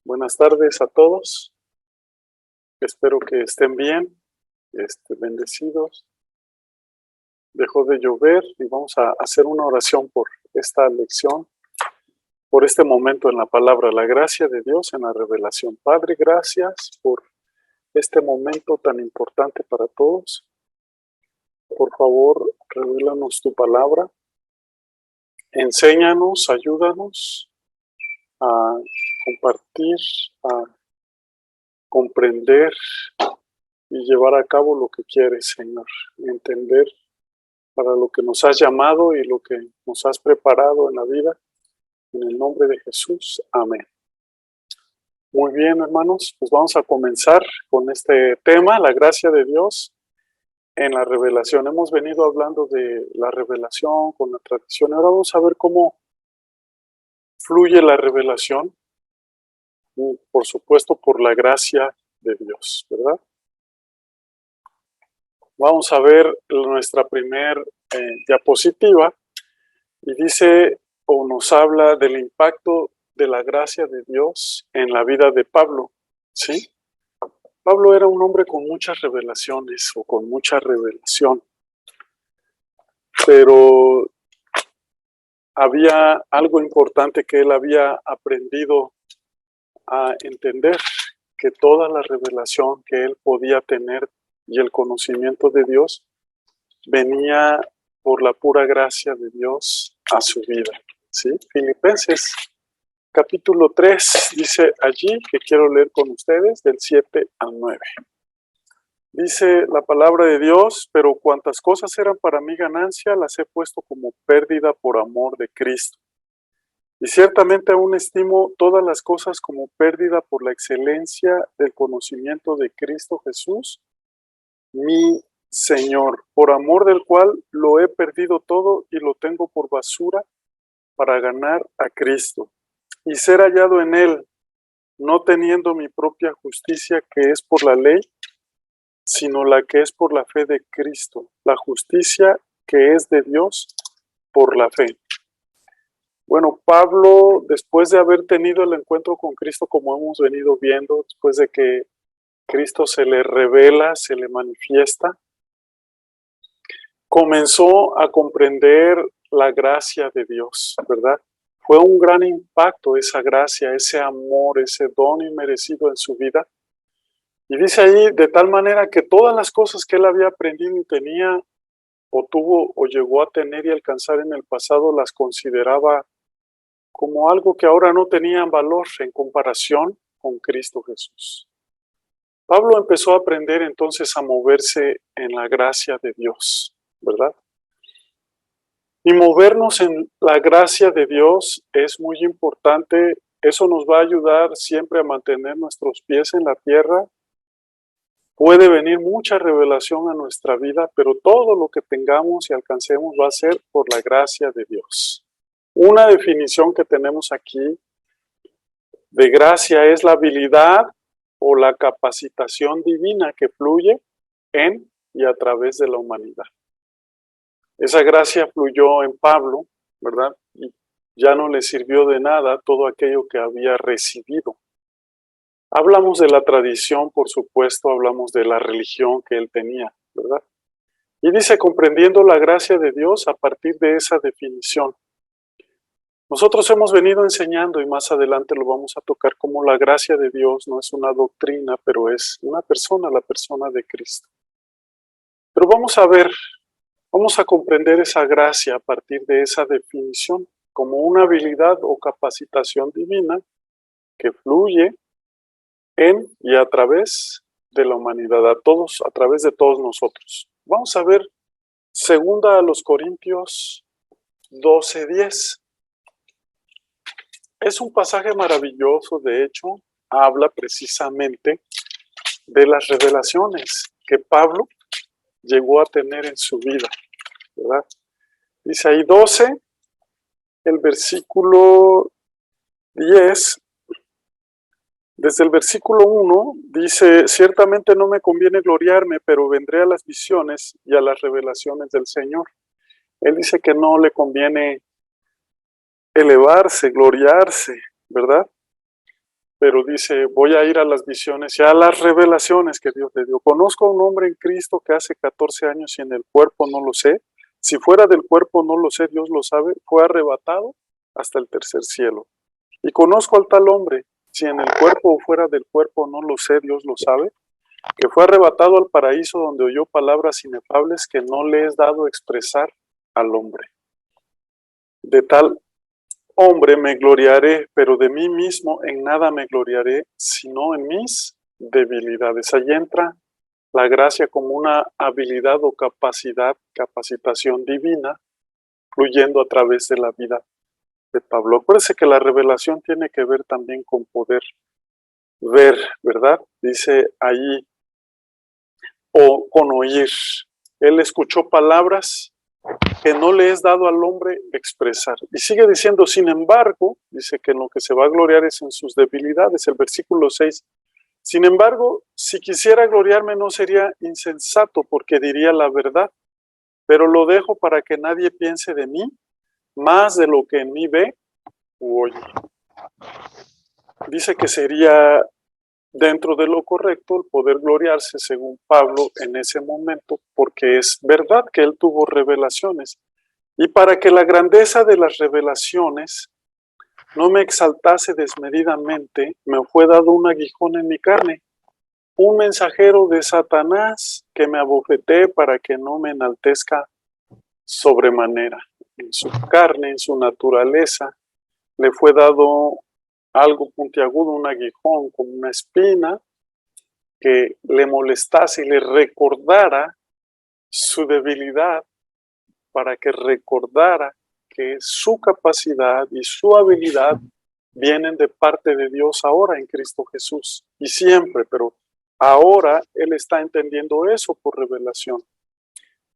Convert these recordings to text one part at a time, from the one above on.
Buenas tardes a todos. Espero que estén bien, bendecidos. Dejó de llover y vamos a hacer una oración por esta lección, por este momento en la palabra, la gracia de Dios en la revelación. Padre, gracias por este momento tan importante para todos. Por favor, revélanos tu palabra. Enséñanos, ayúdanos a compartir, a comprender y llevar a cabo lo que quieres, Señor. Entender para lo que nos has llamado y lo que nos has preparado en la vida. En el nombre de Jesús. Amén. Muy bien, hermanos, pues vamos a comenzar con este tema, la gracia de Dios en la revelación. Hemos venido hablando de la revelación con la tradición. Ahora vamos a ver cómo fluye la revelación, y por supuesto por la gracia de Dios, ¿verdad? Vamos a ver nuestra primer diapositiva y dice o nos habla del impacto de la gracia de Dios en la vida de Pablo, ¿sí? Pablo era un hombre con muchas revelaciones o con mucha revelación, pero había algo importante que él había aprendido a entender, que toda la revelación que él podía tener y el conocimiento de Dios venía por la pura gracia de Dios a su vida, ¿sí? Filipenses capítulo 3 dice allí, que quiero leer con ustedes, del 7 al 9. Dice la palabra de Dios: pero cuantas cosas eran para mí ganancia, las he puesto como pérdida por amor de Cristo. Y ciertamente aún estimo todas las cosas como pérdida por la excelencia del conocimiento de Cristo Jesús, mi Señor, por amor del cual lo he perdido todo y lo tengo por basura para ganar a Cristo y ser hallado en él, no teniendo mi propia justicia que es por la ley, sino la que es por la fe de Cristo, la justicia que es de Dios por la fe. Bueno, Pablo, después de haber tenido el encuentro con Cristo, como hemos venido viendo, después de que Cristo se le revela, se le manifiesta, comenzó a comprender la gracia de Dios, ¿verdad? Fue un gran impacto esa gracia, ese amor, ese don inmerecido en su vida. Y dice ahí, de tal manera que todas las cosas que él había aprendido y tenía, o tuvo, o llegó a tener y alcanzar en el pasado, las consideraba como algo que ahora no tenían valor en comparación con Cristo Jesús. Pablo empezó a aprender entonces a moverse en la gracia de Dios, ¿verdad? Y movernos en la gracia de Dios es muy importante. Eso nos va a ayudar siempre a mantener nuestros pies en la tierra. Puede venir mucha revelación a nuestra vida, pero todo lo que tengamos y alcancemos va a ser por la gracia de Dios. Una definición que tenemos aquí de gracia es la habilidad o la capacitación divina que fluye en y a través de la humanidad. Esa gracia fluyó en Pablo, ¿verdad? Y ya no le sirvió de nada todo aquello que había recibido. Hablamos de la tradición, por supuesto, hablamos de la religión que él tenía, ¿verdad? Y dice, comprendiendo la gracia de Dios a partir de esa definición. Nosotros hemos venido enseñando, y más adelante lo vamos a tocar, como la gracia de Dios no es una doctrina, pero es una persona, la persona de Cristo. Pero vamos a ver, vamos a comprender esa gracia a partir de esa definición, como una habilidad o capacitación divina que fluye en y a través de la humanidad, a través de todos nosotros. Vamos a ver 2 Corintios 12:10. Es un pasaje maravilloso, de hecho, habla precisamente de las revelaciones que Pablo llegó a tener en su vida, ¿verdad? Dice ahí 12, el versículo 10, desde el versículo 1, dice, ciertamente no me conviene gloriarme, pero vendré a las visiones y a las revelaciones del Señor. Él dice que no le conviene elevarse, gloriarse, ¿verdad? pero dice, voy a ir a las visiones y a las revelaciones que Dios le dio. Conozco a un hombre en Cristo que hace 14 años y en el cuerpo no lo sé. Si fuera del cuerpo no lo sé, Dios lo sabe, fue arrebatado hasta el tercer cielo. Y conozco al tal hombre, si en el cuerpo o fuera del cuerpo no lo sé, Dios lo sabe, que fue arrebatado al paraíso donde oyó palabras inefables que no le es dado expresar al hombre. De tal hombre me gloriaré, pero de mí mismo en nada me gloriaré, sino en mis debilidades. Ahí entra la gracia como una habilidad o capacidad, capacitación divina, fluyendo a través de la vida de Pablo. Acuérdense que la revelación tiene que ver también con poder ver, ¿verdad? Dice ahí, o con oír. Él escuchó palabras que no le es dado al hombre expresar. Y sigue diciendo, sin embargo, dice que en lo que se va a gloriar es en sus debilidades. El versículo 6. Sin embargo, si quisiera gloriarme no sería insensato porque diría la verdad, pero lo dejo para que nadie piense de mí más de lo que en mí ve u oye. Dice que sería dentro de lo correcto el poder gloriarse, según Pablo, en ese momento, porque es verdad que él tuvo revelaciones. Y para que la grandeza de las revelaciones no me exaltase desmedidamente, me fue dado un aguijón en mi carne, un mensajero de Satanás que me abofetee para que no me enaltezca sobremanera. En su carne, en su naturaleza, le fue dado algo puntiagudo, un aguijón, como una espina, que le molestase y le recordara su debilidad, para que recordara que su capacidad y su habilidad vienen de parte de Dios ahora en Cristo Jesús y siempre, pero ahora él está entendiendo eso por revelación.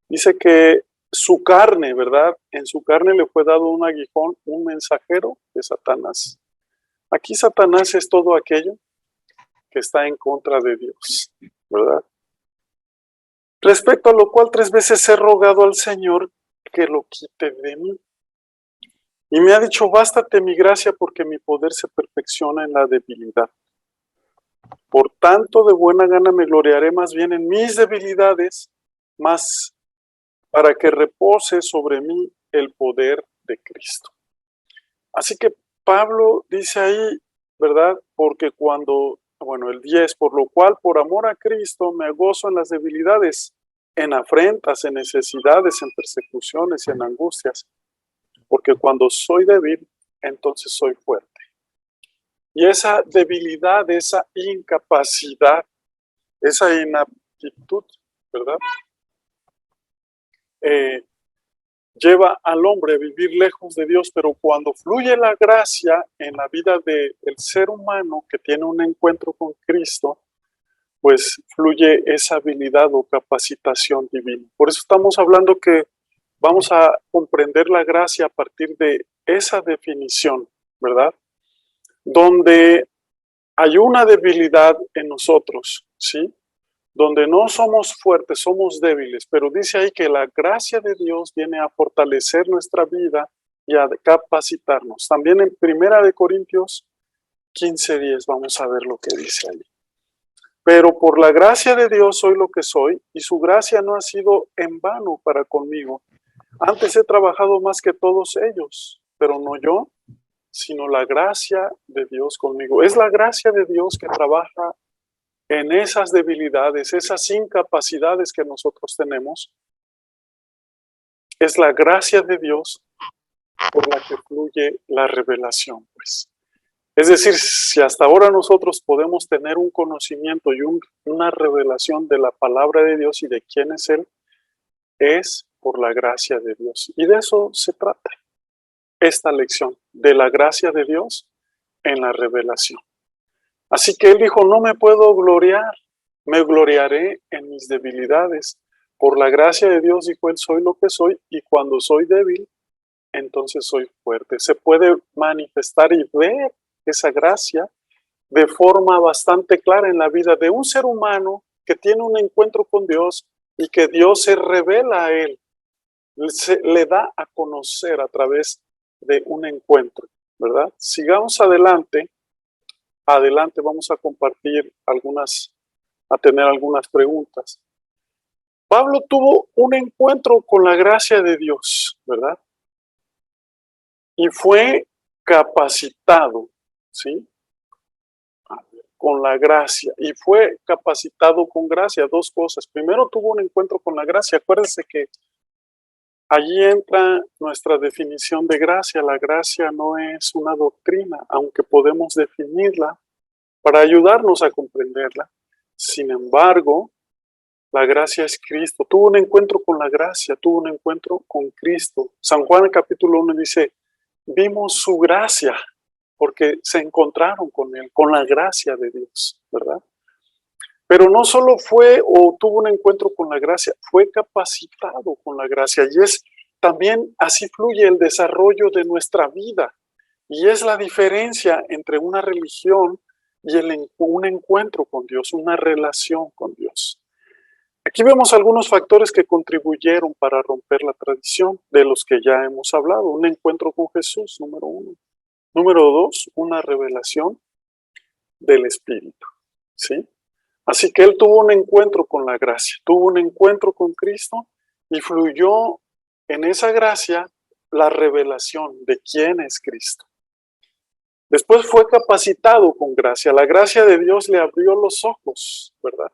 Dice que su carne, ¿verdad? En su carne le fue dado un aguijón, un mensajero de Satanás. Aquí Satanás es todo aquello que está en contra de Dios, ¿verdad? Respecto a lo cual 3 veces he rogado al Señor que lo quite de mí. Y me ha dicho, bástate mi gracia porque mi poder se perfecciona en la debilidad. Por tanto, de buena gana me gloriaré más bien en mis debilidades, más para que repose sobre mí el poder de Cristo. Así que Pablo dice ahí, ¿verdad? Porque el 10, por lo cual por amor a Cristo me gozo en las debilidades, en afrentas, en necesidades, en persecuciones y en angustias, porque cuando soy débil, entonces soy fuerte. Y esa debilidad, esa incapacidad, esa inaptitud, ¿verdad? Lleva al hombre a vivir lejos de Dios, pero cuando fluye la gracia en la vida del ser humano que tiene un encuentro con Cristo, pues fluye esa habilidad o capacitación divina. Por eso estamos hablando que vamos a comprender la gracia a partir de esa definición, ¿verdad? Donde hay una debilidad en nosotros, ¿sí? Donde no somos fuertes, somos débiles, pero dice ahí que la gracia de Dios viene a fortalecer nuestra vida y a capacitarnos. También en 1 Corintios 15:10 vamos a ver lo que dice ahí. Pero por la gracia de Dios soy lo que soy, y su gracia no ha sido en vano para conmigo. Antes he trabajado más que todos ellos, pero no yo, sino la gracia de Dios conmigo. Es la gracia de Dios que trabaja en esas debilidades, esas incapacidades que nosotros tenemos. Es la gracia de Dios por la que fluye la revelación, pues. Es decir, si hasta ahora nosotros podemos tener un conocimiento y una revelación de la palabra de Dios y de quién es Él, es por la gracia de Dios. Y de eso se trata esta lección, de la gracia de Dios en la revelación. Así que Él dijo, no me puedo gloriar, me gloriaré en mis debilidades. Por la gracia de Dios, dijo Él, soy lo que soy, y cuando soy débil, entonces soy fuerte. Se puede manifestar y ver esa gracia de forma bastante clara en la vida de un ser humano que tiene un encuentro con Dios y que Dios se revela a él, le da a conocer a través de un encuentro, ¿verdad? Sigamos adelante adelante vamos a compartir a tener algunas preguntas. Pablo tuvo un encuentro con la gracia de Dios, ¿verdad? Y fue capacitado, ¿sí? Con la gracia. Y fue capacitado con gracia. Dos cosas. Primero tuvo un encuentro con la gracia. Acuérdense que allí entra nuestra definición de gracia. La gracia no es una doctrina, aunque podemos definirla para ayudarnos a comprenderla. Sin embargo, la gracia es Cristo. Tuvo un encuentro con la gracia, tuvo un encuentro con Cristo. San Juan capítulo 1 dice, vimos su gracia, porque se encontraron con Él, con la gracia de Dios, ¿verdad? Pero no solo fue o tuvo un encuentro con la gracia, fue capacitado con la gracia. Y es también así fluye el desarrollo de nuestra vida. Y es la diferencia entre una religión y un encuentro con Dios, una relación con Dios. Aquí vemos algunos factores que contribuyeron para romper la tradición de los que ya hemos hablado. Un encuentro con Jesús, número 1. Número 2, una revelación del Espíritu, ¿sí? Así que él tuvo un encuentro con la gracia, tuvo un encuentro con Cristo y fluyó en esa gracia la revelación de quién es Cristo. Después fue capacitado con gracia. La gracia de Dios le abrió los ojos, ¿verdad?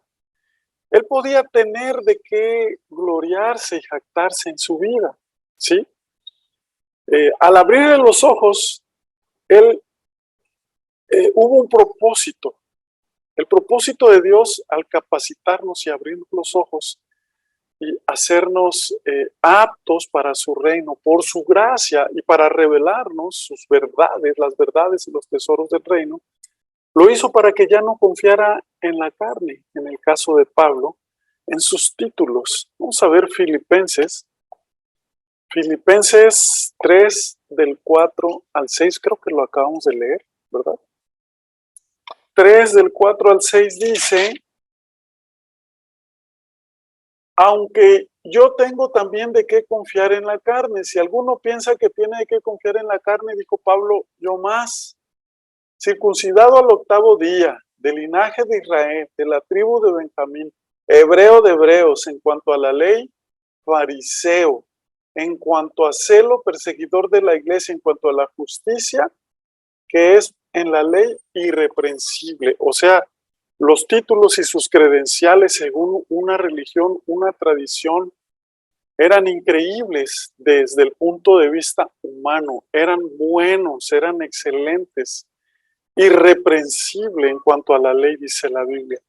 Él podía tener de qué gloriarse y jactarse en su vida, ¿sí? Al abrirle los ojos, él hubo un propósito. El propósito de Dios al capacitarnos y abrirnos los ojos y hacernos aptos para su reino, por su gracia y para revelarnos sus verdades, las verdades y los tesoros del reino, lo hizo para que ya no confiara en la carne, en el caso de Pablo, en sus títulos. Vamos a ver Filipenses 3, del 4 al 6, creo que lo acabamos de leer, ¿verdad? 3 del 4 al 6 dice, aunque yo tengo también de qué confiar en la carne. Si alguno piensa que tiene de qué confiar en la carne, dijo Pablo, yo más, circuncidado al 8º día, del linaje de Israel, de la tribu de Benjamín, hebreo de hebreos, en cuanto a la ley, fariseo, en cuanto a celo, perseguidor de la iglesia, en cuanto a la justicia, que es en la ley irreprensible. O sea, los títulos y sus credenciales según una religión, una tradición, eran increíbles desde el punto de vista humano, eran buenos, eran excelentes, irreprensible en cuanto a la ley, dice la Biblia.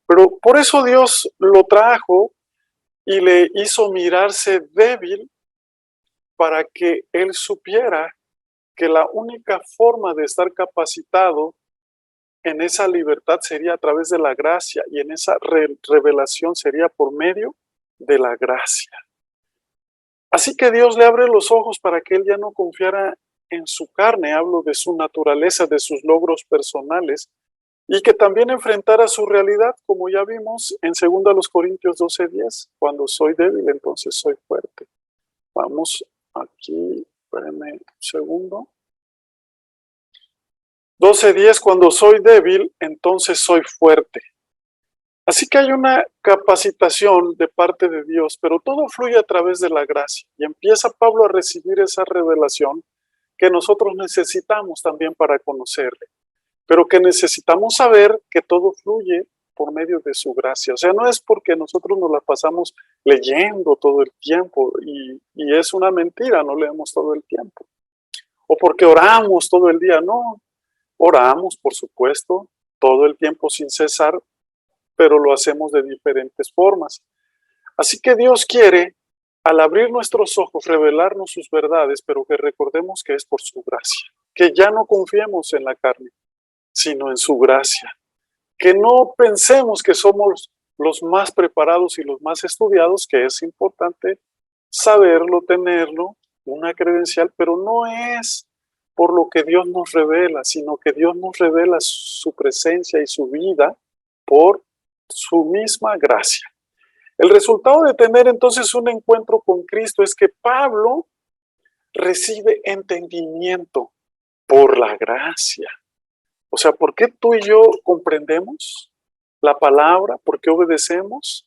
Pero por eso Dios lo trajo y le hizo mirarse débil para que él supiera que la única forma de estar capacitado en esa libertad sería a través de la gracia y en esa revelación sería por medio de la gracia. Así que Dios le abre los ojos para que él ya no confiara en su carne, hablo de su naturaleza, de sus logros personales, y que también enfrentara su realidad, como ya vimos en 2 Corintios 12:10, cuando soy débil, entonces soy fuerte. Vamos aquí, espérenme un segundo. 12:10, cuando soy débil, entonces soy fuerte. Así que hay una capacitación de parte de Dios, pero todo fluye a través de la gracia. Y empieza Pablo a recibir esa revelación que nosotros necesitamos también para conocerle, pero que necesitamos saber que todo fluye por medio de su gracia. O sea, no es porque nosotros nos la pasamos leyendo todo el tiempo y es una mentira, no leemos todo el tiempo. O porque oramos todo el día, no. Oramos, por supuesto, todo el tiempo sin cesar, pero lo hacemos de diferentes formas. Así que Dios quiere, al abrir nuestros ojos, revelarnos sus verdades, pero que recordemos que es por su gracia. Que ya no confiemos en la carne, sino en su gracia. Que no pensemos que somos los más preparados y los más estudiados, que es importante saberlo, tenerlo, una credencial, pero no es por lo que Dios nos revela, sino que Dios nos revela su presencia y su vida por su misma gracia. El resultado de tener entonces un encuentro con Cristo es que Pablo recibe entendimiento por la gracia. O sea, ¿por qué tú y yo comprendemos la palabra? ¿Por qué obedecemos?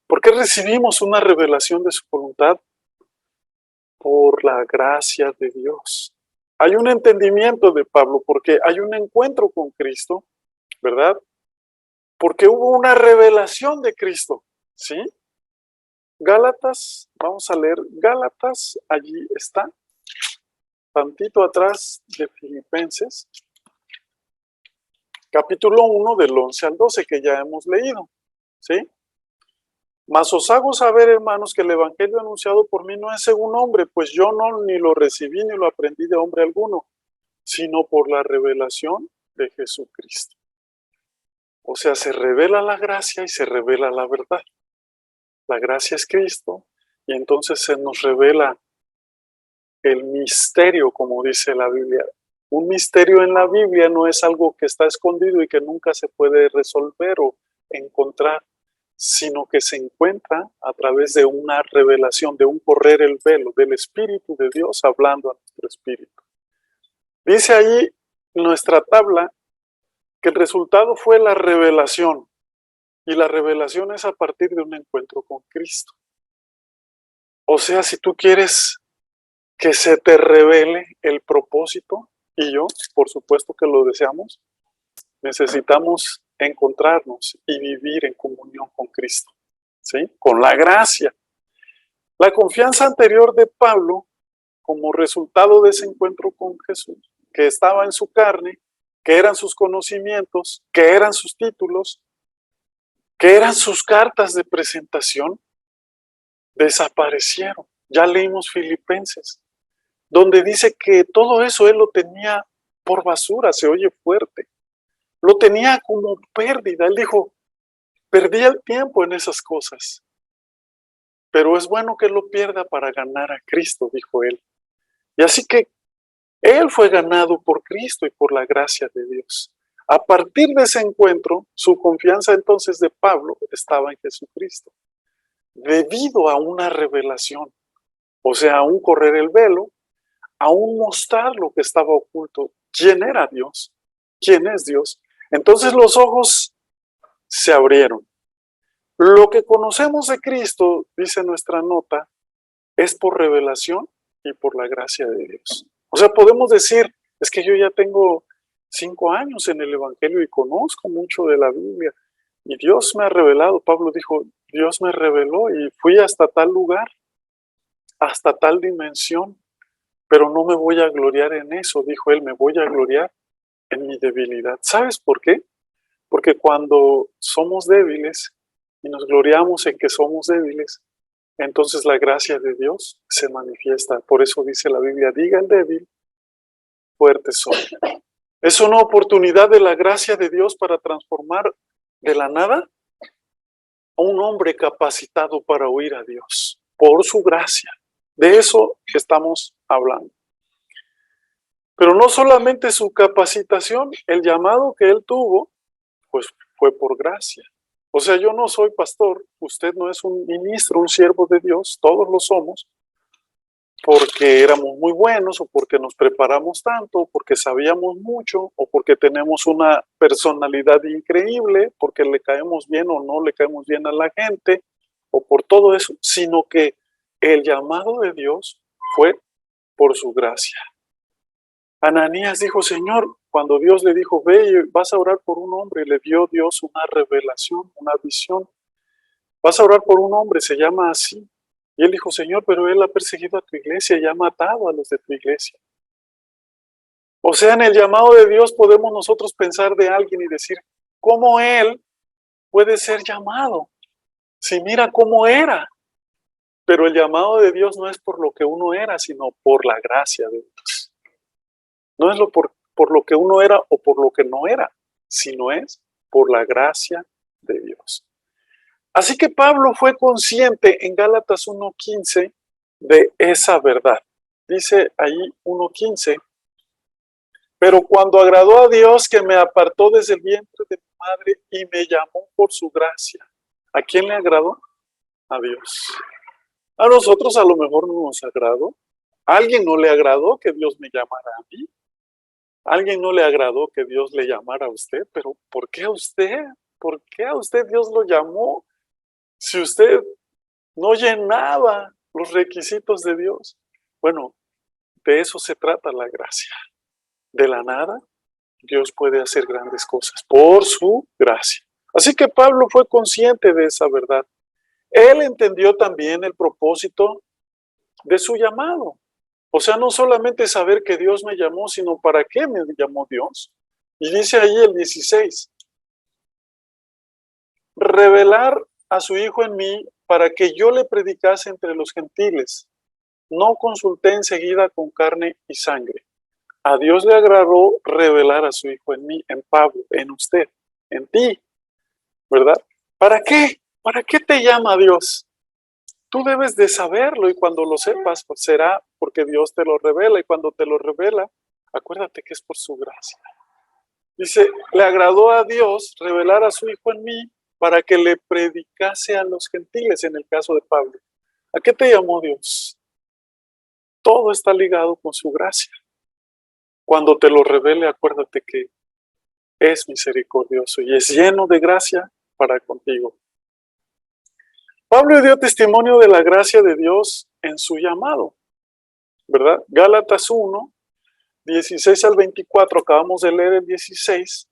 ¿Por qué recibimos una revelación de su voluntad? Por la gracia de Dios. Hay un entendimiento de Pablo porque hay un encuentro con Cristo, ¿verdad? Porque hubo una revelación de Cristo, ¿sí? Gálatas, vamos a leer Gálatas, allí está, tantito atrás de Filipenses, capítulo 1 del 11 al 12 que ya hemos leído, ¿sí? Mas os hago saber, hermanos, que el evangelio anunciado por mí no es según hombre, pues yo no ni lo recibí ni lo aprendí de hombre alguno, sino por la revelación de Jesucristo. O sea, se revela la gracia y se revela la verdad. La gracia es Cristo y entonces se nos revela el misterio, como dice la Biblia. Un misterio en la Biblia no es algo que está escondido y que nunca se puede resolver o encontrar, sino que se encuentra a través de una revelación, de un correr el velo del Espíritu de Dios hablando a nuestro espíritu. Dice ahí nuestra tabla que el resultado fue la revelación, y la revelación es a partir de un encuentro con Cristo. O sea, si tú quieres que se te revele el propósito, y yo, por supuesto que lo deseamos, necesitamos encontrarnos y vivir en comunión con Cristo, ¿sí? Con la gracia. La confianza anterior de Pablo, como resultado de ese encuentro con Jesús, que estaba en su carne, que eran sus conocimientos, que eran sus títulos, que eran sus cartas de presentación, desaparecieron. Ya leímos Filipenses, donde dice que todo eso él lo tenía por basura, se oye fuerte. Lo tenía como pérdida. Él dijo, perdí el tiempo en esas cosas, pero es bueno que lo pierda para ganar a Cristo, dijo él. Y así que él fue ganado por Cristo y por la gracia de Dios. A partir de ese encuentro, su confianza entonces de Pablo estaba en Jesucristo, debido a una revelación, o sea, a un correr el velo, a un mostrar lo que estaba oculto. ¿Quién era Dios? ¿Quién es Dios? Entonces los ojos se abrieron. Lo que conocemos de Cristo, dice nuestra nota, es por revelación y por la gracia de Dios. O sea, podemos decir, es que yo ya tengo 5 años en el Evangelio y conozco mucho de la Biblia. Y Dios me ha revelado, Pablo dijo, Dios me reveló y fui hasta tal lugar, hasta tal dimensión, pero no me voy a gloriar en eso, dijo él, me voy a gloriar en mi debilidad. ¿Sabes por qué? Porque cuando somos débiles y nos gloriamos en que somos débiles, entonces la gracia de Dios se manifiesta. Por eso dice la Biblia, diga el débil, fuerte soy. Es una oportunidad de la gracia de Dios para transformar de la nada a un hombre capacitado para oír a Dios, por su gracia. De eso estamos hablando. Pero no solamente su capacitación, el llamado que él tuvo, pues fue por gracia. O sea, yo no soy pastor, usted no es un ministro, un siervo de Dios, todos lo somos, porque éramos muy buenos, o porque nos preparamos tanto, o porque sabíamos mucho, o porque tenemos una personalidad increíble, porque le caemos bien o no le caemos bien a la gente, o por todo eso, sino que el llamado de Dios fue por su gracia. Ananías dijo, Señor, cuando Dios le dijo, ve y vas a orar por un hombre, le dio Dios una revelación, una visión. Vas a orar por un hombre, se llama así. Y él dijo, Señor, pero él ha perseguido a tu iglesia y ha matado a los de tu iglesia. O sea, en el llamado de Dios podemos nosotros pensar de alguien y decir, ¿cómo él puede ser llamado? Si mira cómo era. Pero el llamado de Dios no es por lo que uno era, sino por la gracia de Dios. No es por lo que uno era o por lo que no era, sino es por la gracia de Dios. Así que Pablo fue consciente en Gálatas 1:15 de esa verdad. Dice ahí 1:15, pero cuando agradó a Dios que me apartó desde el vientre de mi madre y me llamó por su gracia. ¿A quién le agradó? A Dios. A nosotros a lo mejor no nos agradó. ¿A alguien no le agradó que Dios me llamara a mí? ¿A alguien no le agradó que Dios le llamara a usted? Pero ¿por qué a usted? ¿Por qué a usted Dios lo llamó si usted no llenaba los requisitos de Dios? Bueno, de eso se trata la gracia. De la nada, Dios puede hacer grandes cosas por su gracia. Así que Pablo fue consciente de esa verdad. Él entendió también el propósito de su llamado. O sea, no solamente saber que Dios me llamó, sino para qué me llamó Dios. Y dice ahí el 16, revelar a su Hijo en mí para que yo le predicase entre los gentiles. No consulté enseguida con carne y sangre. A Dios le agradó revelar a su Hijo en mí, en Pablo, en usted, en ti, ¿verdad? ¿Para qué? ¿Para qué te llama Dios? Tú debes de saberlo y cuando lo sepas, pues será porque Dios te lo revela y cuando te lo revela, acuérdate que es por su gracia. Dice, le agradó a Dios revelar a su Hijo en mí para que le predicase a los gentiles, en el caso de Pablo. ¿A qué te llamó Dios? Todo está ligado con su gracia. Cuando te lo revele, acuérdate que es misericordioso y es lleno de gracia para contigo. Pablo dio testimonio de la gracia de Dios en su llamado, ¿verdad? Gálatas 1, 16 al 24, acabamos de leer el 16.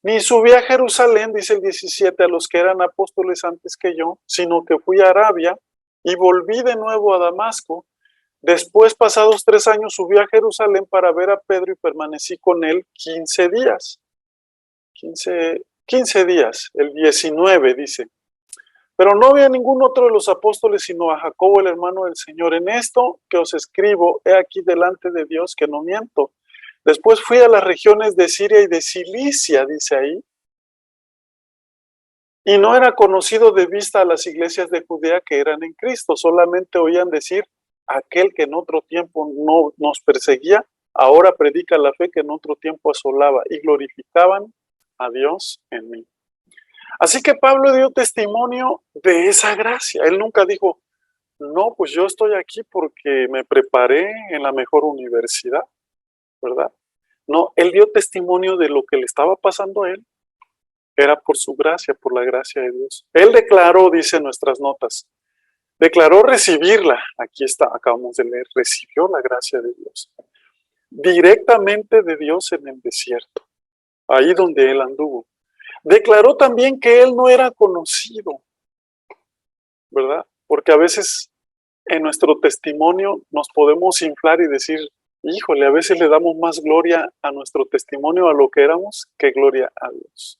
Ni subí a Jerusalén, dice el 17, a los que eran apóstoles antes que yo, sino que fui a Arabia y volví de nuevo a Damasco. Después, pasados 3 años, subí a Jerusalén para ver a Pedro y permanecí con él 15 días. 15 días, el 19 dice. Pero no vi a ningún otro de los apóstoles, sino a Jacobo, el hermano del Señor. En esto que os escribo, he aquí delante de Dios que no miento. Después fui a las regiones de Siria y de Cilicia, dice ahí, y no era conocido de vista a las iglesias de Judea que eran en Cristo, solamente oían decir, aquel que en otro tiempo no nos perseguía, ahora predica la fe que en otro tiempo asolaba, y glorificaban a Dios en mí. Así que Pablo dio testimonio de esa gracia. Él nunca dijo, no, pues yo estoy aquí porque me preparé en la mejor universidad, ¿verdad? No, él dio testimonio de lo que le estaba pasando a él. Era por su gracia, por la gracia de Dios. Él declaró, dice nuestras notas, declaró recibirla. Aquí está, acabamos de leer, recibió la gracia de Dios. Directamente de Dios en el desierto, ahí donde él anduvo. Declaró también que él no era conocido, ¿verdad? Porque a veces en nuestro testimonio nos podemos inflar y decir, híjole, a veces le damos más gloria a nuestro testimonio, a lo que éramos, que gloria a Dios.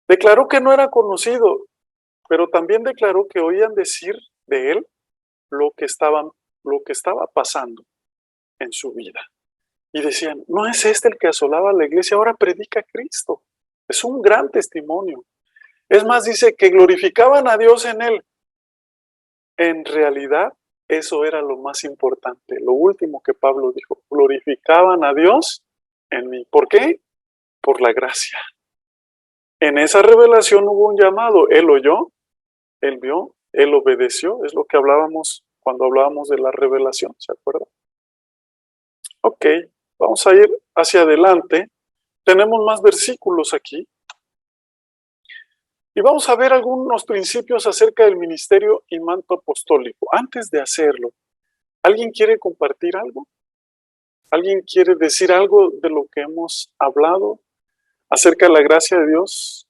Declaró que no era conocido, pero también declaró que oían decir de él lo que estaba pasando en su vida. Y decían, no es este el que asolaba la iglesia, ahora predica a Cristo. Es un gran testimonio. Es más, dice que glorificaban a Dios en él. En realidad, eso era lo más importante. Lo último que Pablo dijo, glorificaban a Dios en mí. ¿Por qué? Por la gracia. En esa revelación hubo un llamado. Él oyó, él vio, él obedeció. Es lo que hablábamos cuando hablábamos de la revelación, ¿se acuerdan? Ok, vamos a ir hacia adelante. Tenemos más versículos aquí. Y vamos a ver algunos principios acerca del ministerio y manto apostólico. Antes de hacerlo, ¿alguien quiere compartir algo? ¿Alguien quiere decir algo de lo que hemos hablado acerca de la gracia de Dios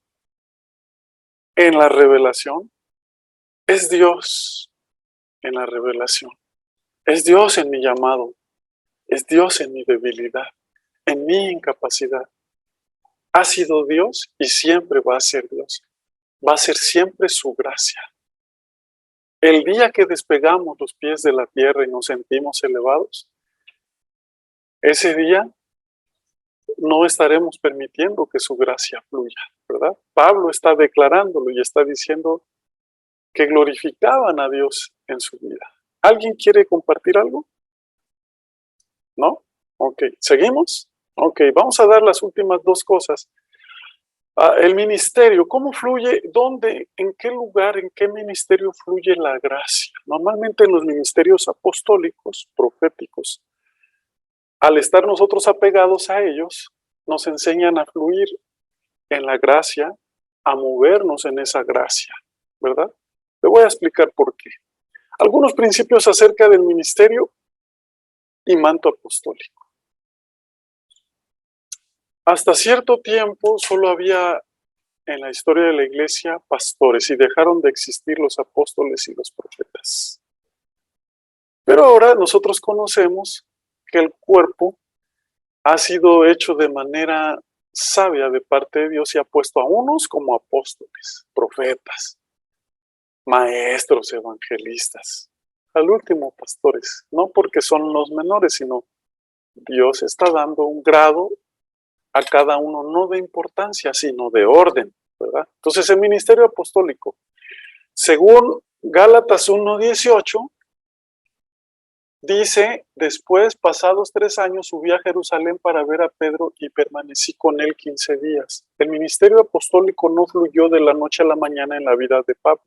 en la revelación? Es Dios en la revelación. Es Dios en mi llamado. Es Dios en mi debilidad, en mi incapacidad. Ha sido Dios y siempre va a ser Dios. Va a ser siempre su gracia. El día que despegamos los pies de la tierra y nos sentimos elevados, ese día no estaremos permitiendo que su gracia fluya, ¿verdad? Pablo está declarándolo y está diciendo que glorificaban a Dios en su vida. ¿Alguien quiere compartir algo? ¿No? Ok, ¿seguimos? Ok, vamos a dar las últimas dos cosas. El ministerio, ¿cómo fluye? ¿Dónde? ¿En qué lugar? ¿En qué ministerio fluye la gracia? Normalmente en los ministerios apostólicos, proféticos, al estar nosotros apegados a ellos, nos enseñan a fluir en la gracia, a movernos en esa gracia, ¿verdad? Le voy a explicar por qué. Algunos principios acerca del ministerio y manto apostólico. Hasta cierto tiempo solo había en la historia de la iglesia pastores y dejaron de existir los apóstoles y los profetas. Pero ahora nosotros conocemos que el cuerpo ha sido hecho de manera sabia de parte de Dios y ha puesto a unos como apóstoles, profetas, maestros, evangelistas, al último pastores, no porque son los menores, sino Dios está dando un grado a cada uno, no de importancia, sino de orden, ¿verdad? Entonces el ministerio apostólico, según Gálatas 1:18, dice, después, pasados 3 años, subí a Jerusalén para ver a Pedro y permanecí con él 15 días. El ministerio apostólico no fluyó de la noche a la mañana en la vida de Pablo.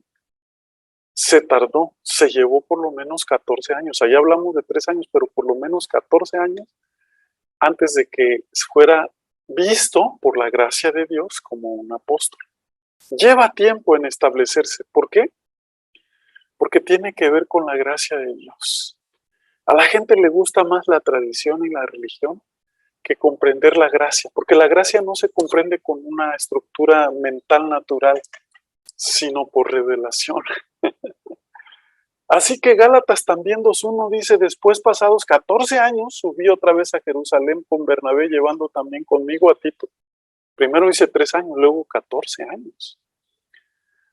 Se tardó, se llevó por lo menos 14 años. Allá hablamos de 3 años, pero por lo menos 14 años antes de que fuera visto por la gracia de Dios como un apóstol. Lleva tiempo en establecerse. ¿Por qué? Porque tiene que ver con la gracia de Dios. A la gente le gusta más la tradición y la religión que comprender la gracia, porque la gracia no se comprende con una estructura mental natural, sino por revelación. Así que Gálatas también 2:1 dice, después pasados 14 años, subí otra vez a Jerusalén con Bernabé, llevando también conmigo a Tito. Primero dice 3 años, luego 14 años.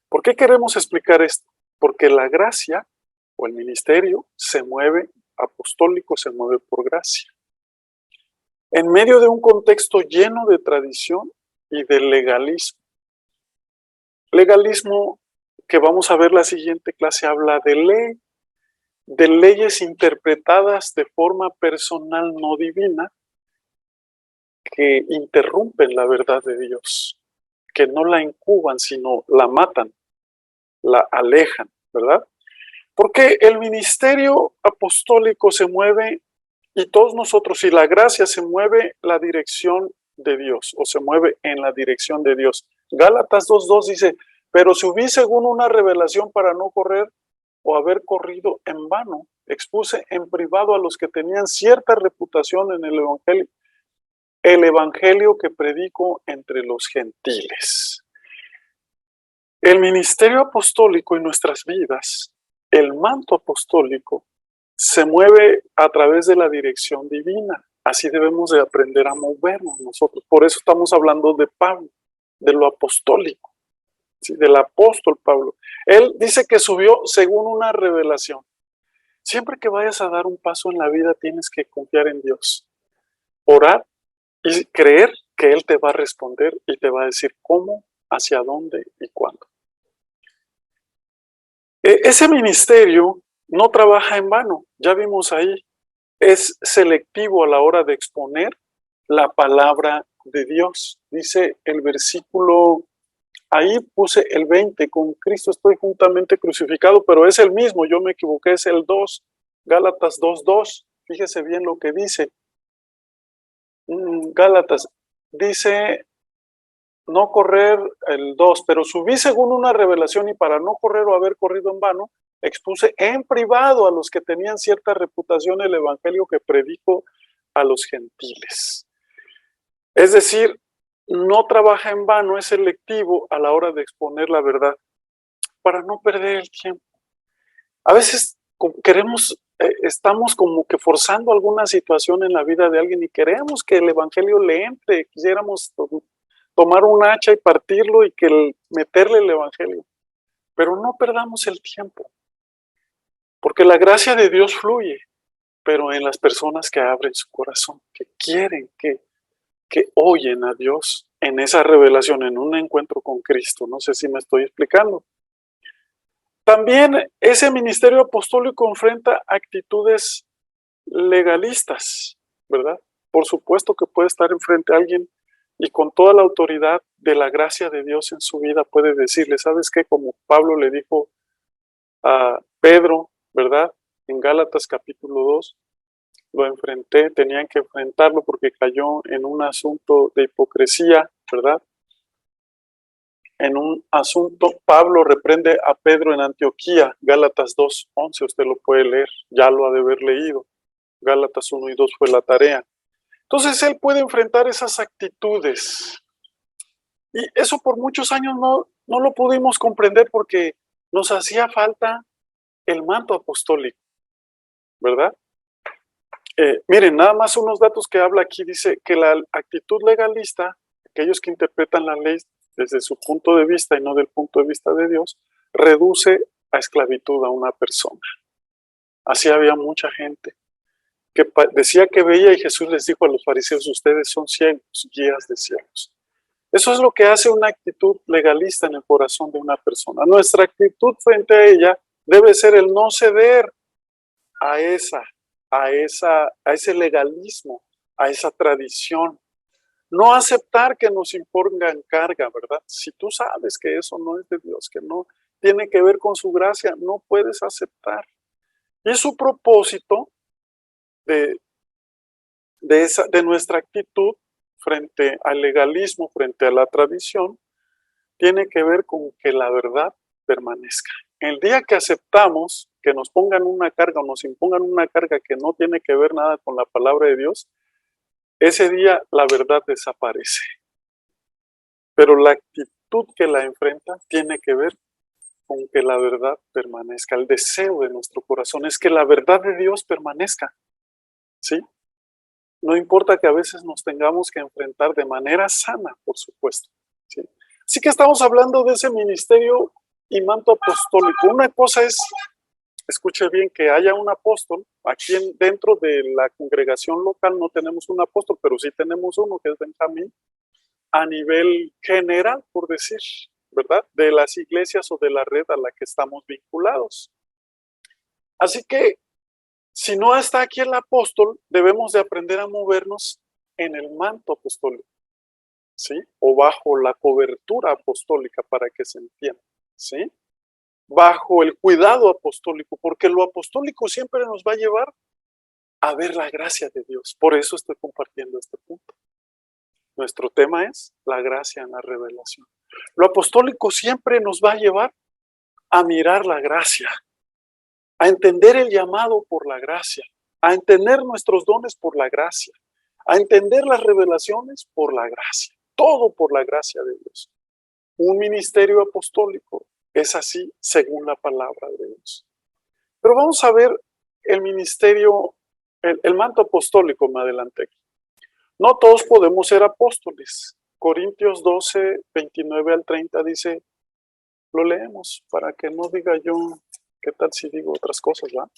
¿Por qué queremos explicar esto? Porque la gracia o el ministerio se mueve, apostólico se mueve por gracia. En medio de un contexto lleno de tradición y de legalismo. Legalismo, que vamos a ver la siguiente clase, habla de ley, de leyes interpretadas de forma personal no divina que interrumpen la verdad de Dios, que no la incuban, sino la matan, la alejan, ¿verdad? Porque el ministerio apostólico se mueve y todos nosotros, y la gracia se mueve la dirección de Dios, o se mueve en la dirección de Dios. Gálatas 2:2 dice, pero subí según una revelación para no correr o haber corrido en vano. Expuse en privado a los que tenían cierta reputación en el evangelio que predico entre los gentiles. El ministerio apostólico en nuestras vidas, el manto apostólico, se mueve a través de la dirección divina. Así debemos de aprender a movernos nosotros. Por eso estamos hablando de Pablo, de lo apostólico, ¿sí? Del apóstol Pablo. Él dice que subió según una revelación. Siempre que vayas a dar un paso en la vida tienes que confiar en Dios, orar y creer que Él te va a responder y te va a decir cómo, hacia dónde y cuándo. Ese ministerio no trabaja en vano, ya vimos ahí, es selectivo a la hora de exponer la palabra de Dios. Dice el versículo, ahí puse el 20, con Cristo estoy juntamente crucificado, pero es el mismo, yo me equivoqué, es el 2, Gálatas 2:2, fíjese bien lo que dice. Gálatas, dice, no correr el 2, pero subí según una revelación y para no correr o haber corrido en vano, expuse en privado a los que tenían cierta reputación el evangelio que predico a los gentiles. Es decir, no trabaja en vano, es selectivo a la hora de exponer la verdad, para no perder el tiempo. A veces estamos como que forzando alguna situación en la vida de alguien y queremos que el evangelio le entre, quisiéramos tomar un hacha y partirlo y meterle el evangelio. Pero no perdamos el tiempo, porque la gracia de Dios fluye, pero en las personas que abren su corazón, que quieren, que oyen a Dios en esa revelación, en un encuentro con Cristo. No sé si me estoy explicando. También ese ministerio apostólico enfrenta actitudes legalistas, ¿verdad? Por supuesto que puede estar enfrente a alguien y con toda la autoridad de la gracia de Dios en su vida puede decirle, ¿sabes qué? Como Pablo le dijo a Pedro, ¿verdad? En Gálatas capítulo 2, lo enfrenté, tenían que enfrentarlo porque cayó en un asunto de hipocresía, ¿verdad? En un asunto, Pablo reprende a Pedro en Antioquía, Gálatas 2:11, usted lo puede leer, ya lo ha de haber leído. Gálatas 1 y 2 fue la tarea. Entonces él puede enfrentar esas actitudes. Y eso por muchos años no lo pudimos comprender porque nos hacía falta el manto apostólico, ¿verdad? Miren, nada más unos datos que habla aquí, dice que la actitud legalista, aquellos que interpretan la ley desde su punto de vista y no del punto de vista de Dios, reduce a esclavitud a una persona. Así había mucha gente que decía que veía y Jesús les dijo a los fariseos, ustedes son ciegos, guías de ciegos. Eso es lo que hace una actitud legalista en el corazón de una persona. Nuestra actitud frente a ella debe ser el no ceder a ese legalismo, a esa tradición. No aceptar que nos impongan carga, ¿verdad? Si tú sabes que eso no es de Dios, que no tiene que ver con su gracia, no puedes aceptar. Y su propósito de nuestra actitud frente al legalismo, frente a la tradición, tiene que ver con que la verdad permanezca. El día que aceptamos que nos pongan una carga o nos impongan una carga que no tiene que ver nada con la palabra de Dios, ese día la verdad desaparece. Pero la actitud que la enfrenta tiene que ver con que la verdad permanezca. El deseo de nuestro corazón es que la verdad de Dios permanezca, ¿sí? No importa que a veces nos tengamos que enfrentar de manera sana, por supuesto, ¿sí? Así que estamos hablando de ese ministerio y manto apostólico. Una cosa es, escuche bien, que haya un apóstol. Aquí dentro de la congregación local no tenemos un apóstol, pero sí tenemos uno que es Benjamín, a nivel general, por decir, ¿verdad? De las iglesias o de la red a la que estamos vinculados. Así que, si no está aquí el apóstol, debemos de aprender a movernos en el manto apostólico, ¿sí? O bajo la cobertura apostólica, para que se entienda, ¿sí? Bajo el cuidado apostólico, porque lo apostólico siempre nos va a llevar a ver la gracia de Dios. Por eso estoy compartiendo este punto. Nuestro tema es la gracia en la revelación. Lo apostólico siempre nos va a llevar a mirar la gracia, a entender el llamado por la gracia, a entender nuestros dones por la gracia, a entender las revelaciones por la gracia, todo por la gracia de Dios. Un ministerio apostólico es así según la palabra de Dios. Pero vamos a ver el ministerio, el manto apostólico, me adelanté aquí. No todos podemos ser apóstoles. Corintios 12, 29 al 30 dice, lo leemos para que no diga yo, ¿qué tal si digo otras cosas, va?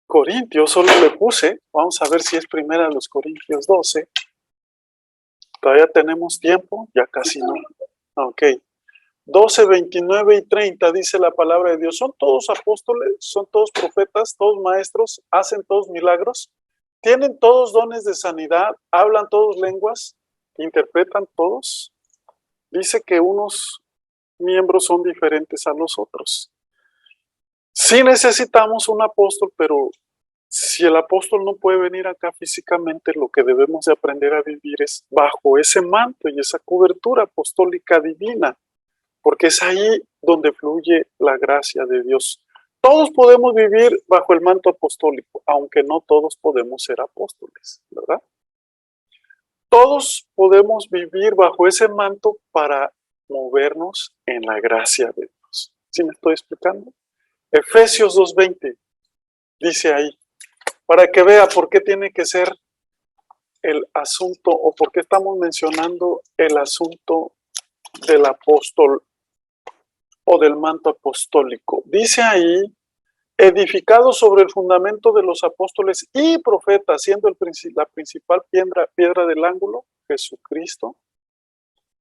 Corintios, solo le puse, vamos a ver si es primera de los Corintios 12. Todavía tenemos tiempo, ya casi no. Ok. 12, 29 y 30 dice la palabra de Dios. ¿Son todos apóstoles? ¿Son todos profetas? ¿Todos maestros? ¿Hacen todos milagros? ¿Tienen todos dones de sanidad? ¿Hablan todos lenguas? ¿Interpretan todos? Dice que unos miembros son diferentes a los otros. Sí necesitamos un apóstol, pero si el apóstol no puede venir acá físicamente, lo que debemos de aprender a vivir es bajo ese manto y esa cobertura apostólica divina, porque es ahí donde fluye la gracia de Dios. Todos podemos vivir bajo el manto apostólico, aunque no todos podemos ser apóstoles, ¿verdad? Todos podemos vivir bajo ese manto para movernos en la gracia de Dios. ¿Sí me estoy explicando? Efesios 2:20 dice ahí, para que vea por qué tiene que ser el asunto o por qué estamos mencionando el asunto del apóstol o del manto apostólico. Dice ahí, edificado sobre el fundamento de los apóstoles y profetas, siendo la principal piedra del ángulo, Jesucristo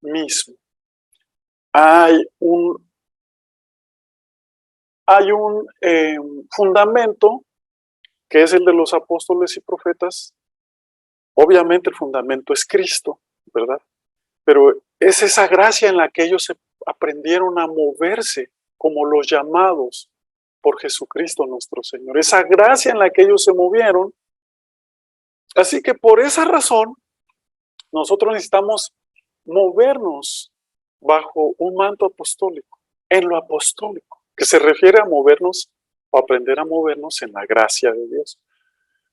mismo. Hay un fundamento que es el de los apóstoles y profetas. Obviamente el fundamento es Cristo, ¿verdad? Pero es esa gracia en la que ellos aprendieron a moverse como los llamados por Jesucristo nuestro Señor. Esa gracia en la que ellos se movieron. Así que por esa razón, nosotros necesitamos movernos bajo un manto apostólico, en lo apostólico, que se refiere a movernos o aprender a movernos en la gracia de Dios.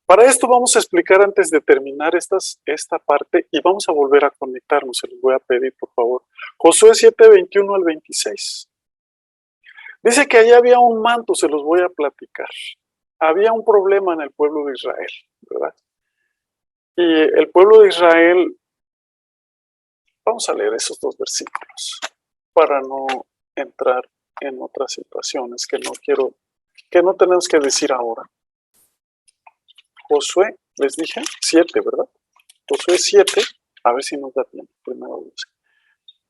Para esto vamos a explicar antes de terminar esta parte y vamos a volver a conectarnos, se los voy a pedir por favor. Josué 7, 21 al 26. Dice que allí había un manto, se los voy a platicar. Había un problema en el pueblo de Israel, ¿verdad? Y el pueblo de Israel, vamos a leer esos dos versículos para no entrar en otras situaciones que no tenemos que decir ahora. Josué, les dije, 7, ¿verdad? Josué 7, a ver si nos da tiempo, primero 12.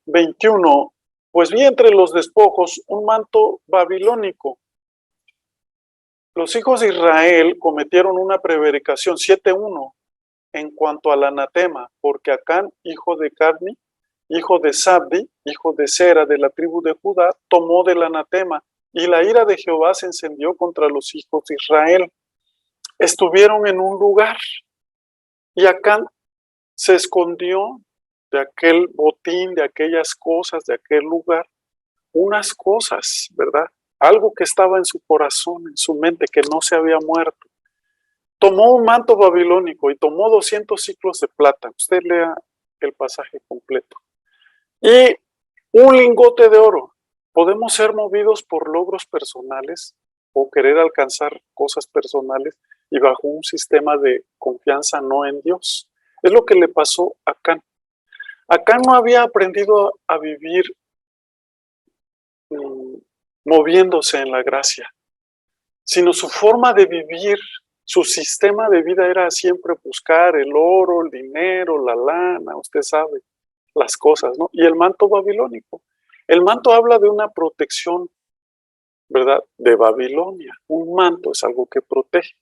21, pues vi entre los despojos un manto babilónico. Los hijos de Israel cometieron una prevaricación, 7:1, en cuanto al anatema, porque Acán, hijo de Carmi, hijo de Sabdi, hijo de Sera, de la tribu de Judá, tomó del anatema, y la ira de Jehová se encendió contra los hijos de Israel. Estuvieron en un lugar, y Acán se escondió de aquel botín, de aquellas cosas, de aquel lugar, unas cosas, ¿verdad? Algo que estaba en su corazón, en su mente, que no se había muerto. Tomó un manto babilónico y tomó 200 ciclos de plata. Usted lea el pasaje completo. Y un lingote de oro. Podemos ser movidos por logros personales o querer alcanzar cosas personales y bajo un sistema de confianza no en Dios. Es lo que le pasó a Acán. Acán no había aprendido a vivir moviéndose en la gracia, sino su forma de vivir, su sistema de vida era siempre buscar el oro, el dinero, la lana, usted sabe, las cosas, ¿no? Y el manto babilónico. El manto habla de una protección, ¿verdad? De Babilonia. Un manto es algo que protege.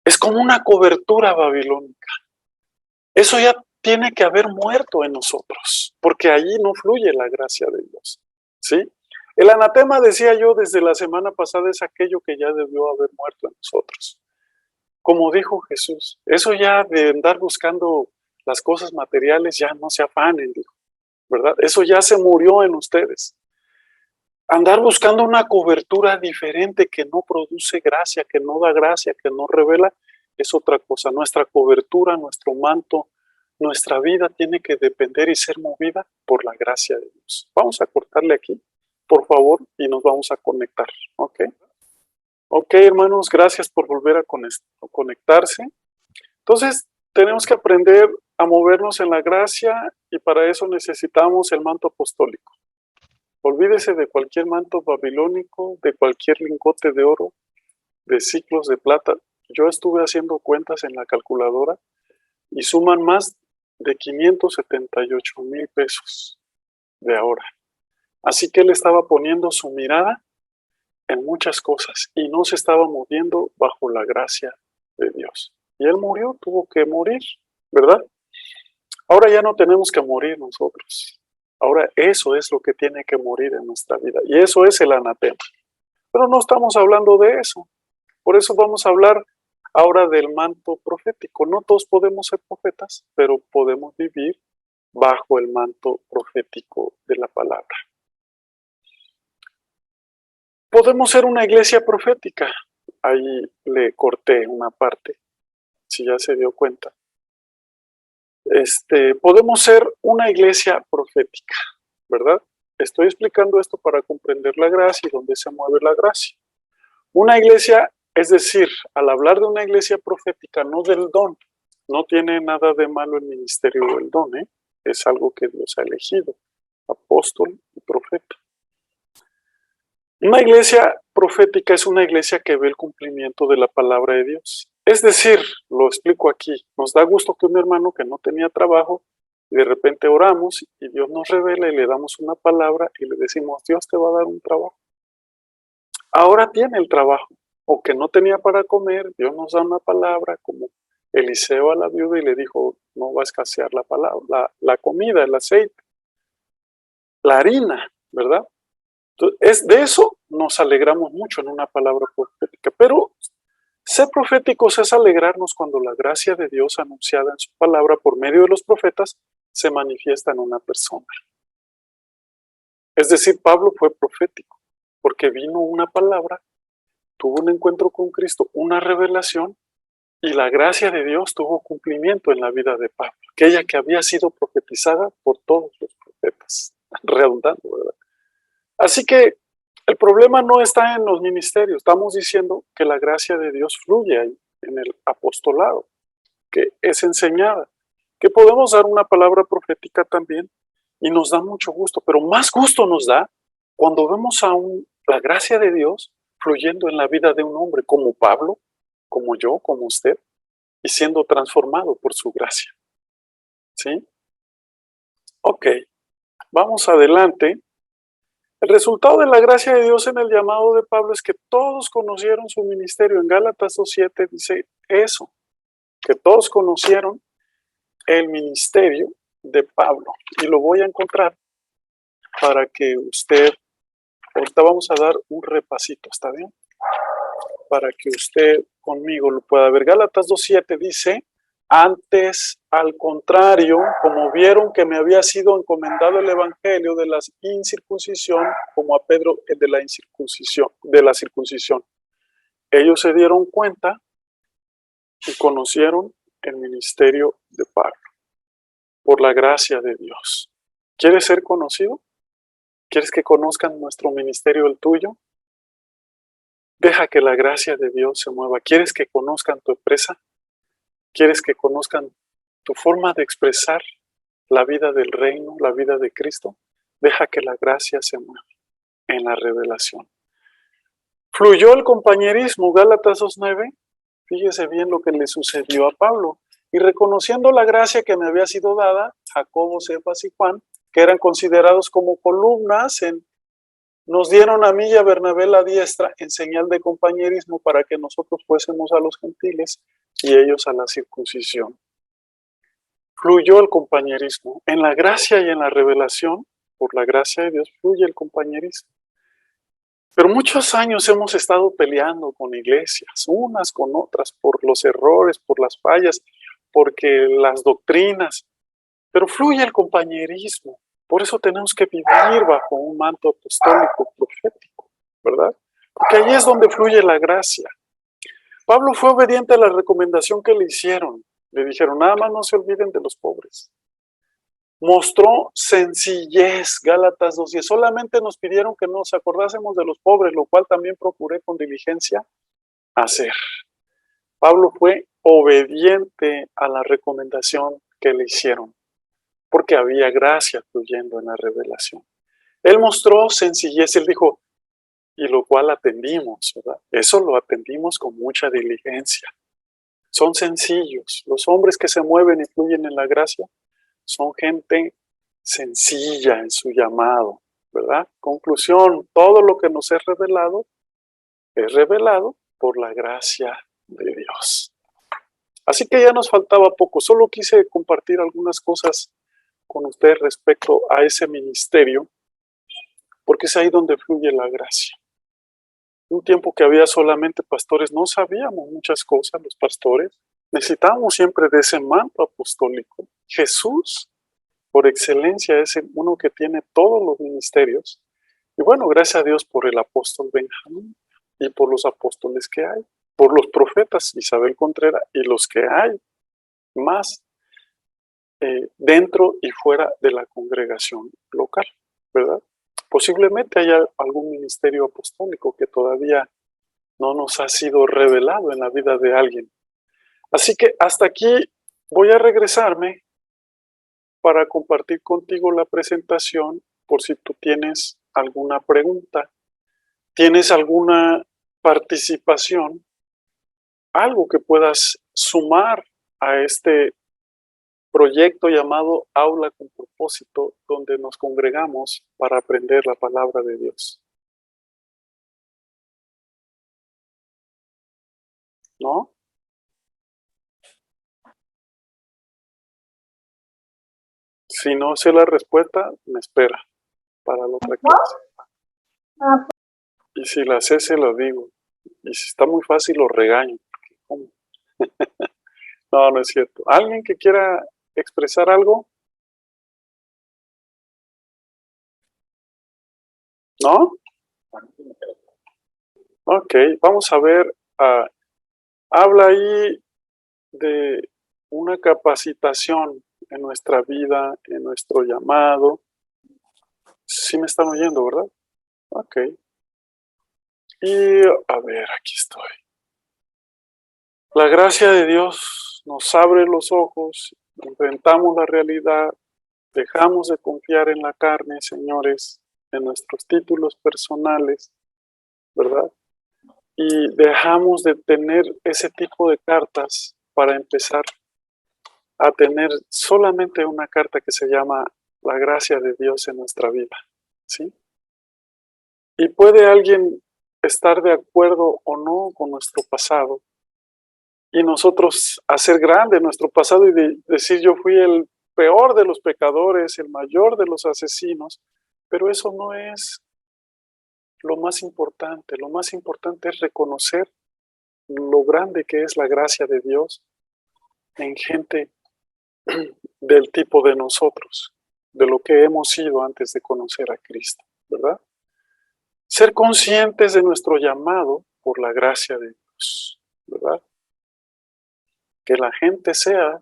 Es como una cobertura babilónica. Eso ya tiene que haber muerto en nosotros, porque allí no fluye la gracia de Dios, ¿sí? El anatema, decía yo desde la semana pasada, es aquello que ya debió haber muerto en nosotros. Como dijo Jesús, eso ya de andar buscando las cosas materiales, ya no se afanen, dijo, ¿verdad? Eso ya se murió en ustedes. Andar buscando una cobertura diferente que no produce gracia, que no da gracia, que no revela, es otra cosa. Nuestra cobertura, nuestro manto, nuestra vida tiene que depender y ser movida por la gracia de Dios. Vamos a cortarle aquí, por favor, y nos vamos a conectar, ¿ok? Ok, hermanos, gracias por volver a conectarse. Entonces, tenemos que aprender a movernos en la gracia y para eso necesitamos el manto apostólico. Olvídese de cualquier manto babilónico, de cualquier lingote de oro, de ciclos de plata. Yo estuve haciendo cuentas en la calculadora y suman más de 578,000 pesos de ahora. Así que él estaba poniendo su mirada en muchas cosas y no se estaba moviendo bajo la gracia de Dios. Y él murió, tuvo que morir, ¿verdad? Ahora ya no tenemos que morir nosotros. Ahora eso es lo que tiene que morir en nuestra vida. Y eso es el anatema. Pero no estamos hablando de eso. Por eso vamos a hablar ahora del manto profético. No todos podemos ser profetas, pero podemos vivir bajo el manto profético de la palabra. Podemos ser una iglesia profética. Ahí le corté una parte, si ya se dio cuenta. Podemos ser una iglesia profética, ¿verdad? Estoy explicando esto para comprender la gracia y dónde se mueve la gracia. Una iglesia, es decir, al hablar de una iglesia profética, no del don, no tiene nada de malo el ministerio del don, ¿eh? Es algo que Dios ha elegido, apóstol y profeta. Una iglesia profética es una iglesia que ve el cumplimiento de la palabra de Dios. Es decir, lo explico aquí, nos da gusto que un hermano que no tenía trabajo, de repente oramos y Dios nos revela y le damos una palabra y le decimos, Dios te va a dar un trabajo. Ahora tiene el trabajo, o que no tenía para comer, Dios nos da una palabra como Eliseo a la viuda y le dijo, no va a escasear la palabra, la comida, el aceite, la harina, ¿verdad? Entonces, de eso nos alegramos mucho en una palabra profética, pero ser proféticos es alegrarnos cuando la gracia de Dios anunciada en su palabra por medio de los profetas se manifiesta en una persona. Es decir, Pablo fue profético porque vino una palabra, tuvo un encuentro con Cristo, una revelación, y la gracia de Dios tuvo cumplimiento en la vida de Pablo, aquella que había sido profetizada por todos los profetas, redundando, ¿verdad? Así que el problema no está en los ministerios, estamos diciendo que la gracia de Dios fluye ahí, en el apostolado, que es enseñada, que podemos dar una palabra profética también, y nos da mucho gusto, pero más gusto nos da cuando vemos la gracia de Dios fluyendo en la vida de un hombre como Pablo, como yo, como usted, y siendo transformado por su gracia. ¿Sí? Ok, vamos adelante. El resultado de la gracia de Dios en el llamado de Pablo es que todos conocieron su ministerio. En Gálatas 2:7 dice eso, que todos conocieron el ministerio de Pablo. Y lo voy a encontrar para que usted, ahorita vamos a dar un repasito, ¿está bien? Para que usted conmigo lo pueda ver. Gálatas 2:7 dice: antes, al contrario, como vieron que me había sido encomendado el evangelio de la incircuncisión, como a Pedro el de la circuncisión, ellos se dieron cuenta y conocieron el ministerio de Pablo por la gracia de Dios. ¿Quieres ser conocido? ¿Quieres que conozcan nuestro ministerio, el tuyo? Deja que la gracia de Dios se mueva. ¿Quieres que conozcan tu empresa? ¿Quieres que conozcan tu forma de expresar la vida del reino, la vida de Cristo? Deja que la gracia se mueva en la revelación. Fluyó el compañerismo, Gálatas 2:9. Fíjese bien lo que le sucedió a Pablo. Y reconociendo la gracia que me había sido dada, Jacobo, Cefas y Juan, que eran considerados como columnas, nos dieron a mí y a Bernabé la diestra en señal de compañerismo para que nosotros fuésemos a los gentiles y ellos a la circuncisión. Fluyó el compañerismo. En la gracia y en la revelación, por la gracia de Dios, fluye el compañerismo. Pero muchos años hemos estado peleando con iglesias, unas con otras, por los errores, por las fallas, porque las doctrinas. Pero fluye el compañerismo. Por eso tenemos que vivir bajo un manto apostólico profético, ¿verdad? Porque ahí es donde fluye la gracia. Pablo fue obediente a la recomendación que le hicieron. Le dijeron, nada más no se olviden de los pobres. Mostró sencillez, Gálatas 2:10. Solamente nos pidieron que nos acordásemos de los pobres, lo cual también procuré con diligencia hacer. Pablo fue obediente a la recomendación que le hicieron, porque había gracia fluyendo en la revelación. Él mostró sencillez, él dijo, y lo cual atendimos, ¿verdad? Eso lo atendimos con mucha diligencia. Son sencillos. Los hombres que se mueven y fluyen en la gracia son gente sencilla en su llamado, ¿verdad? Conclusión, todo lo que nos es revelado por la gracia de Dios. Así que ya nos faltaba poco. Solo quise compartir algunas cosas con usted respecto a ese ministerio, porque es ahí donde fluye la gracia. Un tiempo que había solamente pastores, no sabíamos muchas cosas los pastores. Necesitábamos siempre de ese manto apostólico. Jesús, por excelencia, es uno que tiene todos los ministerios. Y bueno, gracias a Dios por el apóstol Benjamín y por los apóstoles que hay, por los profetas Isabel Contreras y los que hay más dentro y fuera de la congregación local, ¿verdad? Posiblemente haya algún ministerio apostólico que todavía no nos ha sido revelado en la vida de alguien. Así que hasta aquí voy a regresarme para compartir contigo la presentación por si tú tienes alguna pregunta, tienes alguna participación, algo que puedas sumar a este proyecto llamado Aula con Propósito, donde nos congregamos para aprender la palabra de Dios. ¿No? Si no sé la respuesta, me espera para la otra clase. Y si la sé, se lo digo. Y si está muy fácil, lo regaño. ¿Cómo? No, no es cierto. ¿Alguien que quiera expresar algo? ¿No? Ok, vamos a ver. Habla ahí de una capacitación en nuestra vida, en nuestro llamado. Sí me están oyendo, ¿verdad? Ok. Y a ver, aquí estoy. La gracia de Dios nos abre los ojos, enfrentamos la realidad, dejamos de confiar en la carne, señores, en nuestros títulos personales, ¿verdad? Y dejamos de tener ese tipo de cartas para empezar a tener solamente una carta que se llama la gracia de Dios en nuestra vida, ¿sí? Y puede alguien estar de acuerdo o no con nuestro pasado y nosotros hacer grande nuestro pasado y decir yo fui el peor de los pecadores, el mayor de los asesinos, pero eso no es lo más importante es reconocer lo grande que es la gracia de Dios en gente del tipo de nosotros, de lo que hemos sido antes de conocer a Cristo, ¿verdad? Ser conscientes de nuestro llamado por la gracia de Dios, ¿verdad? Que la gente sea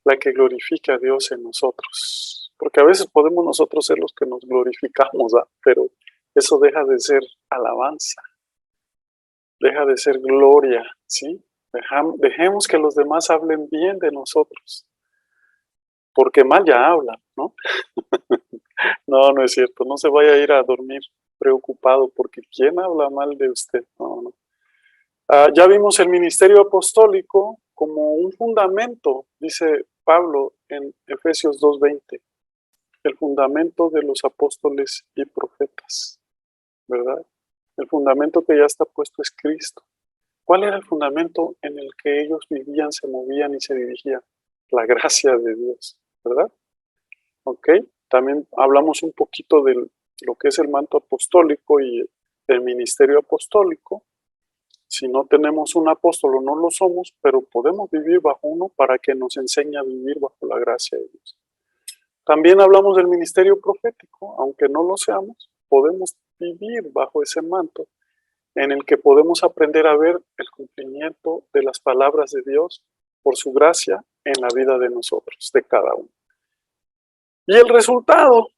la que glorifique a Dios en nosotros. Porque a veces podemos nosotros ser los que nos glorificamos, ¿verdad? Pero eso deja de ser alabanza, deja de ser gloria, ¿sí? Dejemos que los demás hablen bien de nosotros, porque mal ya hablan, ¿no? No, no es cierto, no se vaya a ir a dormir preocupado porque ¿quién habla mal de usted? No, no. Ya vimos el ministerio apostólico como un fundamento, dice Pablo en Efesios 2:20, el fundamento de los apóstoles y profetas, ¿verdad? El fundamento que ya está puesto es Cristo. ¿Cuál era el fundamento en el que ellos vivían, se movían y se dirigían? La gracia de Dios, ¿verdad? ¿Ok? También hablamos un poquito de lo que es el manto apostólico y el ministerio apostólico. Si no tenemos un apóstol o no lo somos, pero podemos vivir bajo uno para que nos enseñe a vivir bajo la gracia de Dios. También hablamos del ministerio profético, aunque no lo seamos, podemos vivir bajo ese manto en el que podemos aprender a ver el cumplimiento de las palabras de Dios por su gracia en la vida de nosotros, de cada uno. Y el resultado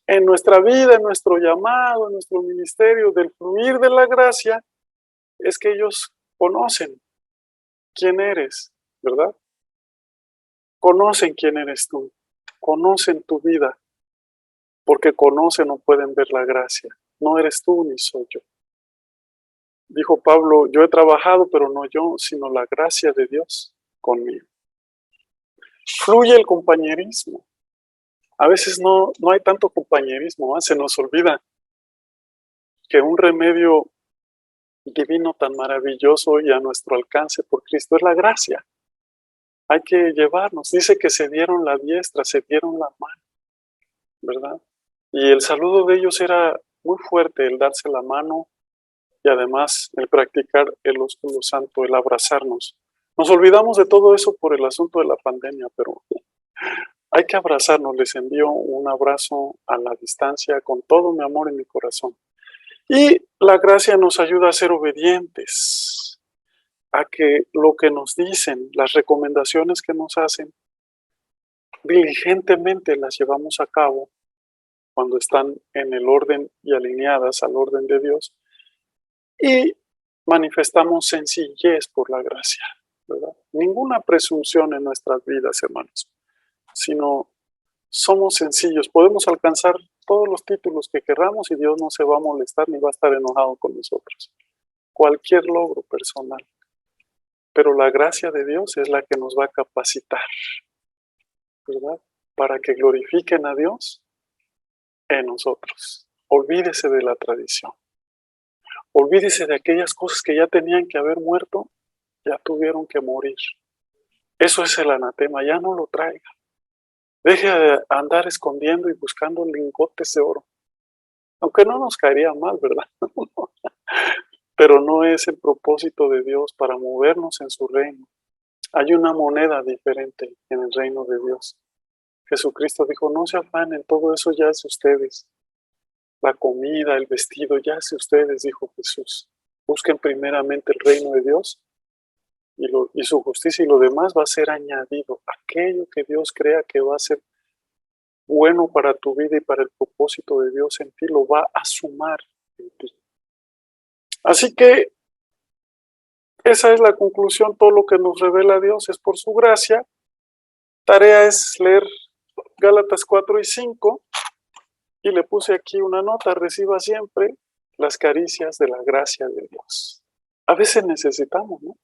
en nuestra vida, en nuestro llamado, en nuestro ministerio, del fluir de la gracia, es que ellos conocen quién eres, ¿verdad? Conocen quién eres tú, conocen tu vida, porque conocen o pueden ver la gracia. No eres tú ni soy yo. Dijo Pablo, yo he trabajado, pero no yo, sino la gracia de Dios conmigo. Fluye el compañerismo. A veces no hay tanto compañerismo, ¿eh? Se nos olvida que un remedio divino tan maravilloso y a nuestro alcance por Cristo es la gracia. Hay que llevarnos. Dice que se dieron la diestra, se dieron la mano, ¿verdad? Y el saludo de ellos era muy fuerte, el darse la mano y además el practicar el ósculo santo, el abrazarnos. Nos olvidamos de todo eso por el asunto de la pandemia, pero hay que abrazarnos. Les envío un abrazo a la distancia con todo mi amor en mi corazón. Y la gracia nos ayuda a ser obedientes, a que lo que nos dicen, las recomendaciones que nos hacen, diligentemente las llevamos a cabo cuando están en el orden y alineadas al orden de Dios. Y manifestamos sencillez por la gracia, ¿verdad? Ninguna presunción en nuestras vidas, hermanos, sino somos sencillos. Podemos alcanzar todos los títulos que querramos y Dios no se va a molestar ni va a estar enojado con nosotros. Cualquier logro personal. Pero la gracia de Dios es la que nos va a capacitar, ¿verdad? Para que glorifiquen a Dios en nosotros. Olvídese de la tradición. Olvídese de aquellas cosas que ya tenían que haber muerto, ya tuvieron que morir. Eso es el anatema, ya no lo traiga. Deje de andar escondiendo y buscando lingotes de oro. Aunque no nos caería mal, ¿verdad? Pero no es el propósito de Dios para movernos en su reino. Hay una moneda diferente en el reino de Dios. Jesucristo dijo, no se afanen, todo eso ya es de ustedes. La comida, el vestido, ya es de ustedes, dijo Jesús. Busquen primeramente el reino de Dios y su justicia, y lo demás va a ser añadido. Aquello que Dios crea que va a ser bueno para tu vida y para el propósito de Dios en ti, lo va a sumar en ti. Así que esa es la conclusión. Todo lo que nos revela Dios es por su gracia. Tarea es leer Gálatas 4 y 5, y le puse aquí una nota: reciba siempre las caricias de la gracia de Dios. A veces necesitamos, ¿no?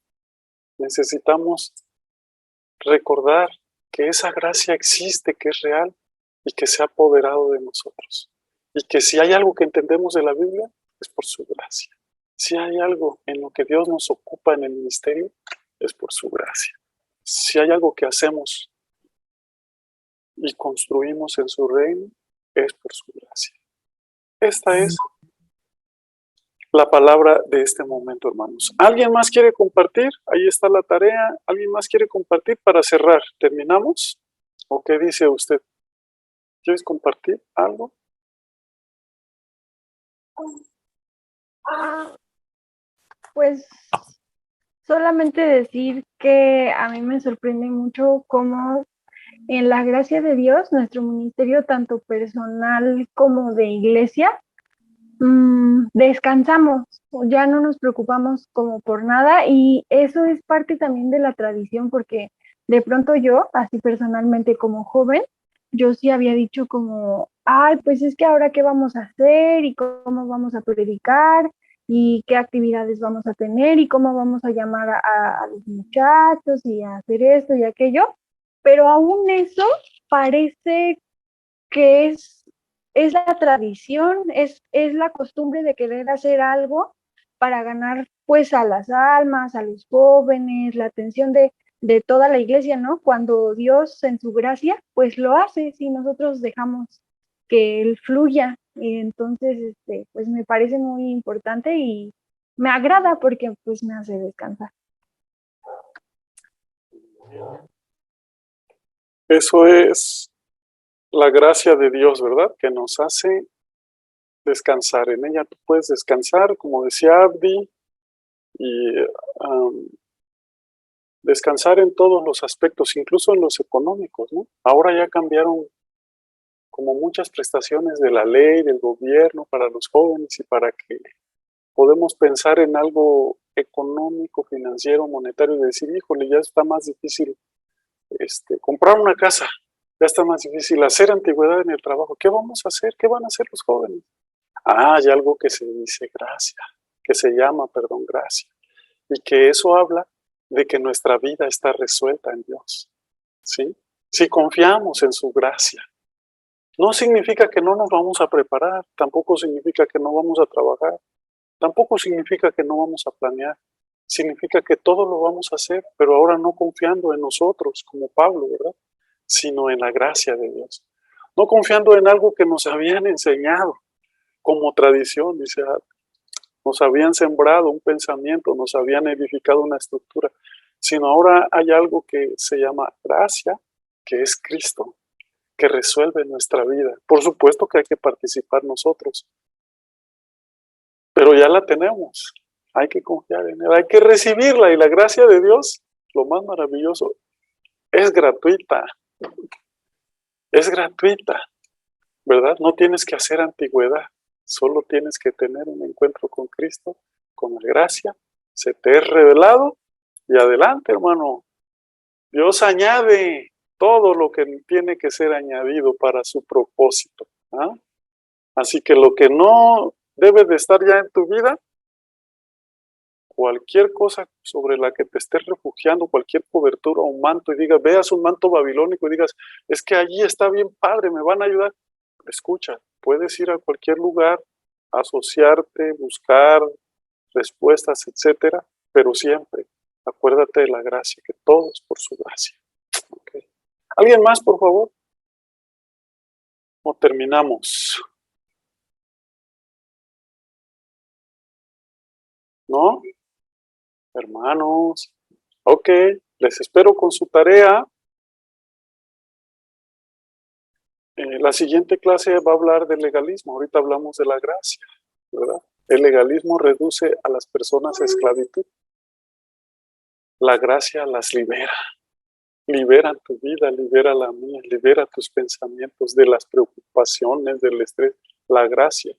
Necesitamos recordar que esa gracia existe, que es real y que se ha apoderado de nosotros. Y que si hay algo que entendemos de la Biblia, es por su gracia. Si hay algo en lo que Dios nos ocupa en el ministerio, es por su gracia. Si hay algo que hacemos y construimos en su reino, es por su gracia. Esta es la palabra de este momento, hermanos. ¿Alguien más quiere compartir? Ahí está la tarea. ¿Alguien más quiere compartir para cerrar? ¿Terminamos? ¿O qué dice usted? ¿Quieres compartir algo? Pues solamente decir que a mí me sorprende mucho cómo en la gracia de Dios, nuestro ministerio, tanto personal como de iglesia, descansamos, ya no nos preocupamos como por nada, y eso es parte también de la tradición, porque de pronto yo, así personalmente como joven, yo sí había dicho como, ay, pues es que ahora qué vamos a hacer y cómo vamos a predicar y qué actividades vamos a tener y cómo vamos a llamar a los muchachos y a hacer esto y aquello, pero aún eso parece que es la tradición, es la costumbre de querer hacer algo para ganar pues a las almas, a los jóvenes, la atención de toda la iglesia, ¿no? Cuando Dios en su gracia pues lo hace si nosotros dejamos que Él fluya. Y entonces, pues me parece muy importante y me agrada porque pues me hace descansar. Eso es la gracia de Dios, ¿verdad? Que nos hace descansar. En ella tú puedes descansar, como decía Abdi, y descansar en todos los aspectos, incluso en los económicos, ¿no? Ahora ya cambiaron como muchas prestaciones de la ley, del gobierno para los jóvenes, y para que podemos pensar en algo económico, financiero, monetario, y decir, híjole, ya está más difícil comprar una casa, ya está más difícil hacer antigüedad en el trabajo. ¿Qué vamos a hacer? ¿Qué van a hacer los jóvenes? Ah, hay algo que se dice gracia, que se llama, perdón, gracia, y que eso habla de que nuestra vida está resuelta en Dios, ¿sí? Si confiamos en su gracia. No significa que no nos vamos a preparar, tampoco significa que no vamos a trabajar, tampoco significa que no vamos a planear. Significa que todo lo vamos a hacer, pero ahora no confiando en nosotros, como Pablo, ¿verdad? Sino en la gracia de Dios. No confiando en algo que nos habían enseñado como tradición, dice, nos habían sembrado un pensamiento, nos habían edificado una estructura, sino ahora hay algo que se llama gracia, que es Cristo, que resuelve nuestra vida. Por supuesto que hay que participar nosotros, pero ya la tenemos. Hay que confiar en Él, hay que recibirla, y la gracia de Dios, lo más maravilloso, es gratuita. Es gratuita, ¿verdad? No tienes que hacer antigüedad, solo tienes que tener un encuentro con Cristo, con la gracia, se te es revelado, y adelante, hermano. Dios añade todo lo que tiene que ser añadido para su propósito, ¿ah? Así que lo que no debe de estar ya en tu vida, cualquier cosa sobre la que te estés refugiando, cualquier cobertura o un manto, y digas, veas un manto babilónico y digas, es que allí está bien padre, me van a ayudar. Escucha, puedes ir a cualquier lugar, asociarte, buscar respuestas, etcétera, pero siempre acuérdate de la gracia, que todo es por su gracia. ¿Okay? ¿Alguien más, por favor? ¿O terminamos? ¿No? Hermanos, ok, les espero con su tarea. La siguiente clase va a hablar del legalismo. Ahorita hablamos de la gracia, ¿verdad? El legalismo reduce a las personas a esclavitud. La gracia las libera. Libera tu vida, libera la mía, libera tus pensamientos de las preocupaciones, del estrés. La gracia.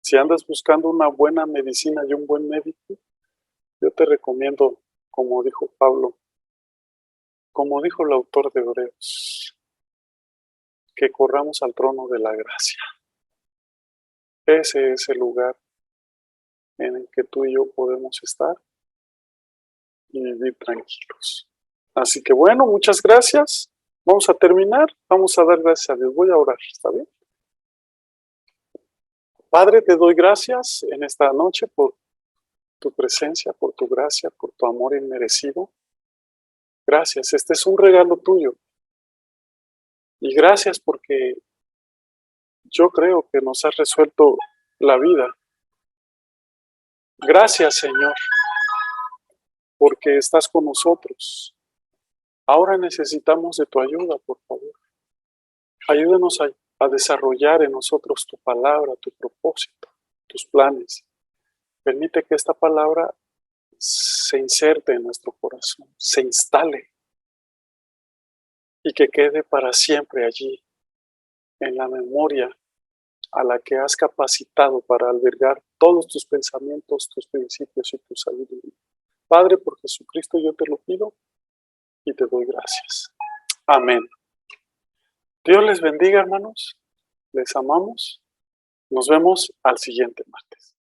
Si andas buscando una buena medicina y un buen médico, yo te recomiendo, como dijo Pablo, como dijo el autor de Hebreos, que corramos al trono de la gracia. Ese es el lugar en el que tú y yo podemos estar y vivir tranquilos. Así que bueno, muchas gracias. Vamos a terminar. Vamos a dar gracias a Dios. Voy a orar, ¿está bien? Padre, te doy gracias en esta noche por tu presencia, por tu gracia, por tu amor inmerecido. Gracias, este es un regalo tuyo. Y gracias porque yo creo que nos has resuelto la vida. Gracias, Señor, porque estás con nosotros. Ahora necesitamos de tu ayuda, por favor. Ayúdanos a desarrollar en nosotros tu palabra, tu propósito, tus planes. Permite que esta palabra se inserte en nuestro corazón, se instale y que quede para siempre allí, en la memoria a la que has capacitado para albergar todos tus pensamientos, tus principios y tu sabiduría. Padre, por Jesucristo yo te lo pido y te doy gracias. Amén. Dios les bendiga, hermanos. Les amamos. Nos vemos al siguiente martes.